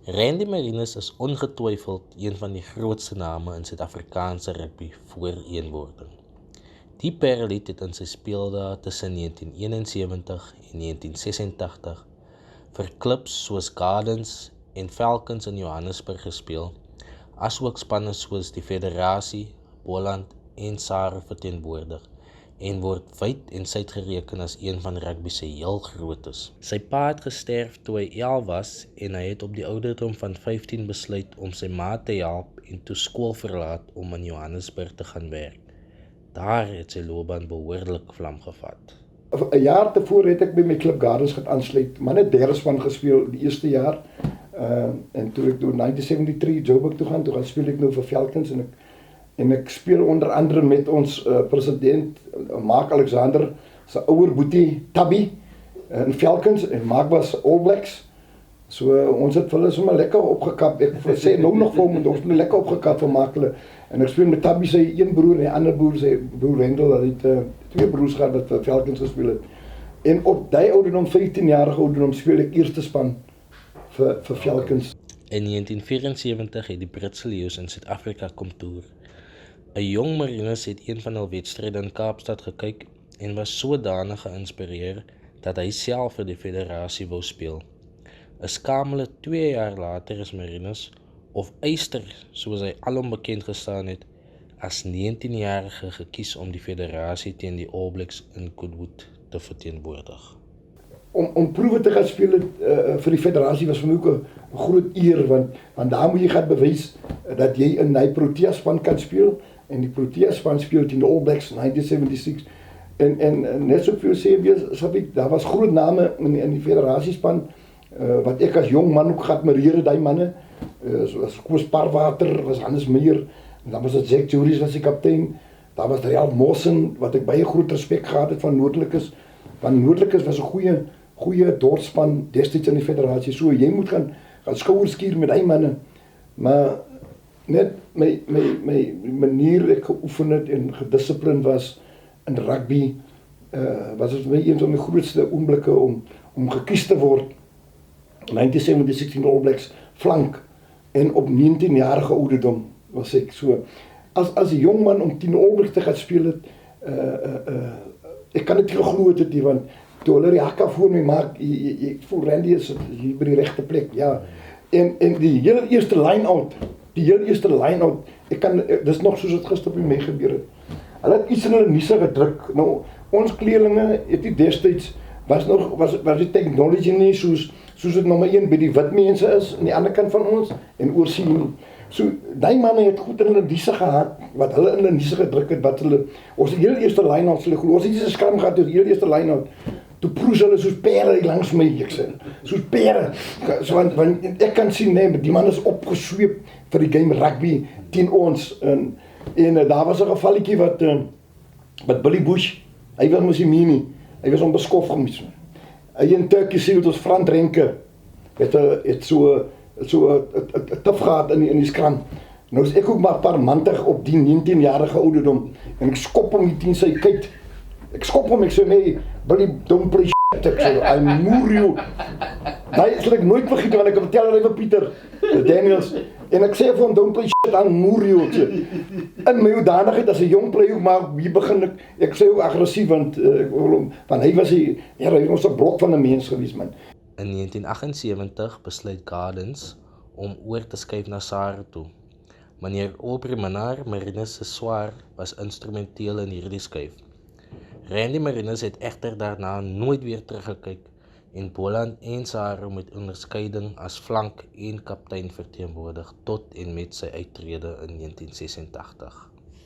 Randy Marinus is ongetwyfeld een van die grootste name in Suid-Afrikaanse rugby voor eenwording. Die Parellied het in sy speeldae tussen 1971 en 1986 vir klubs soos Gardens en Falcons in Johannesburg gespeel, asook spanne soos die Federasie, Boland en SARU verteenwoordig en word wyd en suid gereken as een van rugby se heel grootes. Sy pa het gesterf toe hy 11 was en hy het op die ouderdom van 15 besluit om sy ma te help en toe skool verlaat om in Johannesburg te gaan werk. Daar het sy loopbaan behoorlik vlam gevat. 'n jaar tevore het ek by my Klub Gardens gaan aansluit, maar net derde span gespeel die eerste jaar. En toe ek door 1973 Joburg toe gaan speel ek nou vir Falcons en ek speel onder andere met ons president Mark Alexander se ouer boetie Tabby in Falcons en Mark was All Blacks. So ons het hulle sommer lekker opgekap. Ek sê nou nog vir hom, ons het lekker opgekap vir Mark hulle. En ek speel met Tabby sy een broer en die ander broer sy broer Rendel, hy het twee broers gehad wat vir Falcons gespeel het. En op die ouderdom 15-jarige ouderdom speel ek eerste span vir Falcons. In 1974 het die Britse Leeu's in Suid-Afrika kom toer. 'n Jong Marinus het een van hul wedstryde in Kaapstad gekyk en was sodanig geïnspireer dat hy self vir die federasie wou speel. 'n Skamele 2 jaar later is Marinus, of Eyster soos hy alom bekend gestaan het, as 19-jarige gekies om die federasie teen die All Blacks in Goodwood te verteenwoordig. Om proewe te gaan speel vir die federasie was vir my ook 'n groot eer, want daar moet jy gaan bewys dat jy in die Protea span kan speel, en die Protea span speel teen die All Blacks 1976, en net so veel sê, daar was groot name in die federasiespan, wat ek as jong man ook geadmireer die manne, soos Koos Parwater, was Hannes Meyer, en dan was het Jack Juries was die kaptein, daar was Ralph Mossen, wat ek baie groot respect gehad het van Noordlikes, want Noordlikes was 'n goeie dorpspan destyds in die federasie, so jy moet gaan skouers skuur met die manne, maar net my manier ek geoefen het en gedissipline was in rugby, was het vir my een van my grootste oomblikke om gekies te word. 1976 All Blacks flank, en op 19-jarige ouderdom was ek so, as 'n jong man om 10 All Blacks te gaan speel het, ek kan dit nie geglo het nie, want toe hulle die hakka voor my maak, ek voel Randy is hier by die regte plek, ja, en die heel eerste line-out, dis nog soos het gister by my gebeur het, hulle het iets in hulle niese gedruk, nou, ons kleerlinge het die destyds, was die technology nie soos het nommer 1 by die wit mense is, aan die ander kant van ons, en oorsee nie. So, die manne het goed in hulle niese gehad, wat hulle in hulle niese gedruk het, wat hulle, ons heel eerste line-out, ons het nie skram gehad, ons heel eerste line-out, toe proes hulle soos pere langs my, ek sê, soos pere, so, want ek kan sien, nee, die man is opgesweep vir die game rugby, teen ons, en daar was 'n gevalletjie wat Billy Bush, hy was mos nie meer nie, hy was onbeskof gemis, hy in Turkey sê het ons Frans Renke, het so 'n tif gehad in die skram. Nou is ek ook maar parmantig op die 19-jarige ouderdom, en ek skop hom teen sy kuit. Ek skop hom, ek sê, nee, Billy, don't play shit, ek sê, I moer jou. Daai sal ek nooit vergeet, want ek vertel hulle vir Pieter Daniels, en ek sê vir hom, don't play shit, I moer jou, ek sê. In my hoedanigheid, as 'n jong play, maar hier begin ek sê ook agressief, want hy was hy was 'n blok van 'n mens gewees, man. In 1978 besluit Gardens om oor te skuif na SARU toe. Meneer Aubrey Minnaar, Marinus se swaar, was instrumenteel in hierdie skuif. Randy Marinus het egter daarna nooit weer teruggekyk en Boland en SARU met onderskeiding as flank en kaptein verteenwoordig tot en met sy uittrede in 1986.